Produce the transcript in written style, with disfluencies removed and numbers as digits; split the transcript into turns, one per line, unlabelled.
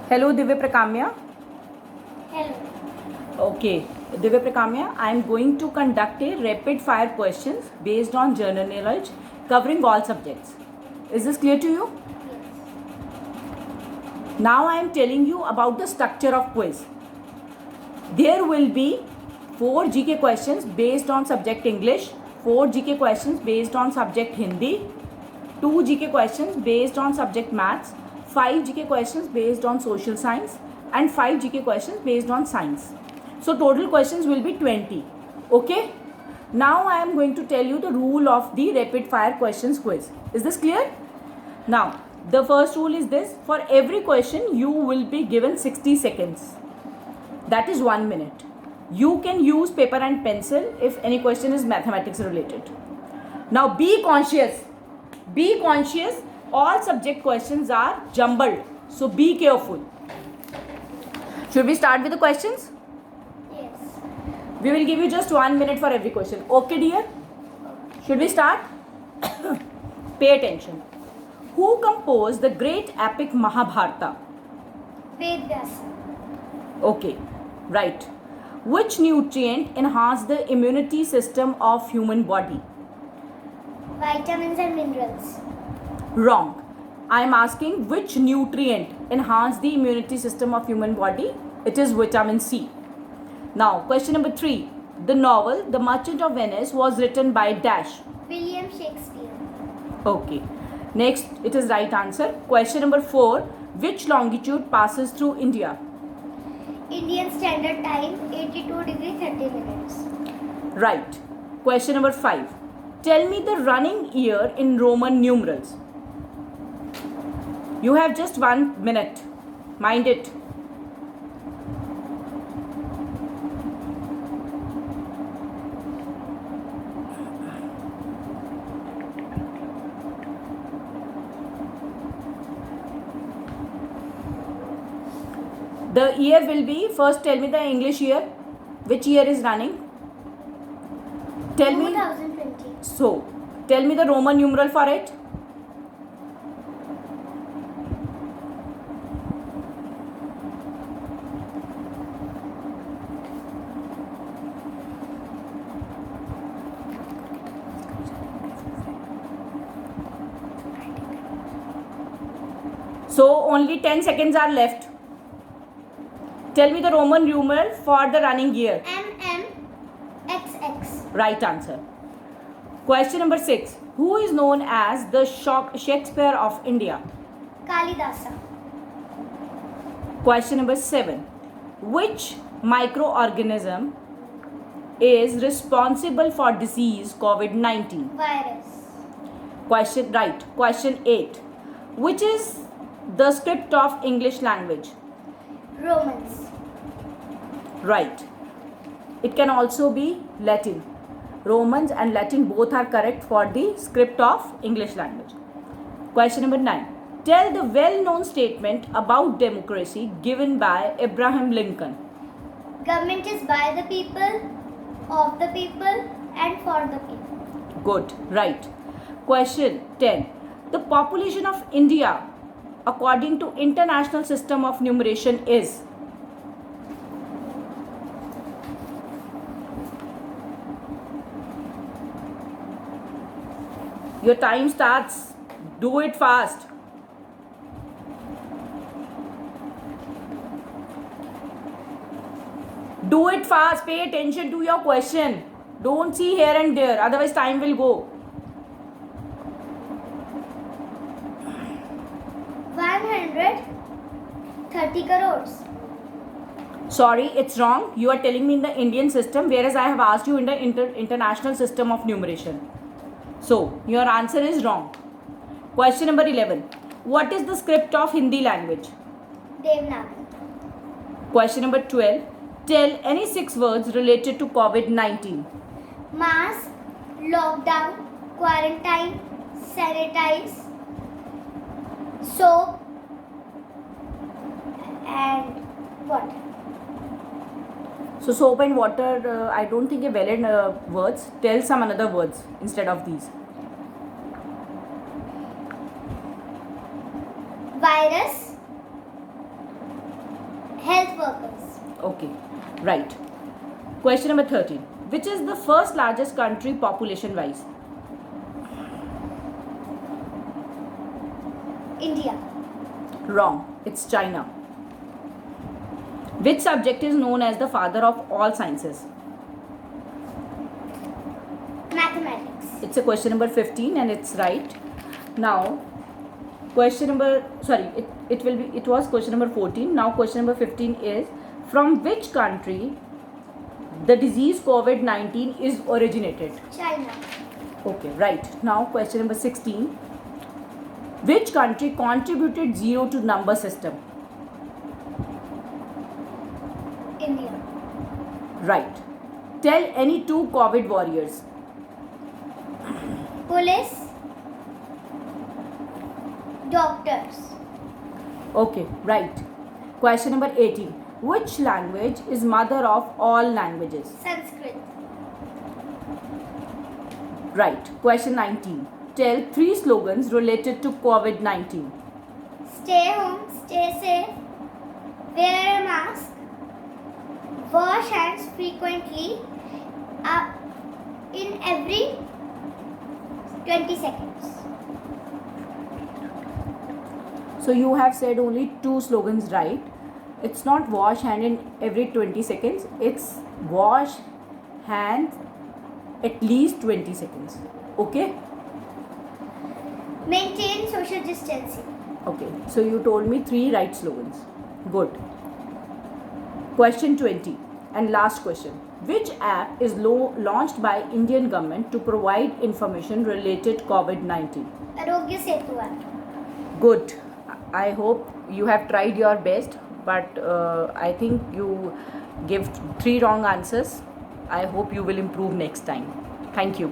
Hello, Divya Prakamya.
Hello.
Okay, Divya Prakamya, I am going to conduct a rapid fire questions based on general knowledge covering all subjects. Is this clear to you?
Yes.
Now I am telling you about the structure of quiz. There will be 4 GK questions based on subject English, 4 GK questions based on subject Hindi, 2 GK questions based on subject maths, 5 GK questions based on social science and 5 GK questions based on science. So total questions will be 20. Okay? Now I am going to tell you the rule of the rapid fire questions quiz. Is this clear? Now, the first rule is this. For every question, you will be given 60 seconds. That is 1 minute. You can use paper and pencil if any question is mathematics related. Now, be conscious. Be conscious. All subject questions are jumbled. So, be careful. Should we start with the questions?
Yes.
We will give you just 1 minute for every question. Okay, dear? Should we start? Pay attention. Who composed the great epic Mahabharata?
Vedyasa.
Okay, right. Which nutrient enhance the immunity system of human body?
Vitamins and minerals.
Wrong. I am asking which nutrient enhance the immunity system of human body? It is vitamin C. Now, question number 3. The novel The Merchant of Venice was written by Dash.
William Shakespeare.
Okay. Next, it is right answer. Question number 4. Which longitude passes through India?
Indian Standard Time 82 degree 30 minutes.
Right. Question number 5. Tell me the running year in Roman numerals. You have just 1 minute. Mind it. The year will be, first tell me the English year. Which year is running? Tell me.
2020.
So, tell me the Roman numeral for it. So, only 10 seconds are left. Tell me the Roman numeral for the running year.
MMXX.
Right answer. Question number 6. Who is known as the Shakespeare of India?
Kalidasa.
Question number 7. Which microorganism is responsible for disease COVID-19?
Virus.
Question right. Question 8. Which is the script of English language?
Romans.
Right. It can also be Latin. Romans and Latin both are correct for the script of English language. Question number 9. Tell the well-known statement about democracy given by Abraham Lincoln.
Government is by the people, of the people, and for the people.
Good. Right. Question 10. The population of India according to International System of Numeration is? Your time starts. Do it fast. Do it fast. Pay attention to your question. Don't see here and there. Otherwise, time will go.
130 crores.
Sorry, it's wrong. You are telling me in the Indian system, whereas I have asked you in the international system of numeration. So, your answer is wrong. Question number 11. What is the script of Hindi language?
Devanagari.
Question number 12. Tell any 6 words related to COVID-19.
Mask, lockdown, quarantine, sanitize, soap, and what?
So, soap and water, I don't think are valid words. Tell some another words instead of these.
Virus, Health workers.
Okay, right. Question number 13. Which is the first largest country population wise?
India.
Wrong. It's China. Which subject is known as the father of all sciences?
Mathematics.
It's a question number 15 and it's right. Now, it was question number 14. Now question number 15 is, from which country the disease COVID-19 is originated?
China.
Okay, right. Now question number 16. Which country contributed zero to number system?
India.
Right. Tell any two COVID warriors.
Police. Doctors.
Okay, right. Question number 18. Which language is mother of all languages?
Sanskrit.
Right. Question 19. Tell three slogans related to COVID-19.
Stay home, stay safe, wear a mask, wash hands frequently in every 20 seconds.
So you have said only two slogans right. It's not wash hand in every 20 seconds. It's wash hands at least 20 seconds. Okay?
Maintain social distancing.
Okay. So you told me three right slogans. Good. Question 20 and last question. Which app is launched by Indian government to provide information related COVID-19?
Arogya Setu app.
Good. I hope you have tried your best, but I think you give three wrong answers. I hope you will improve next time. Thank you.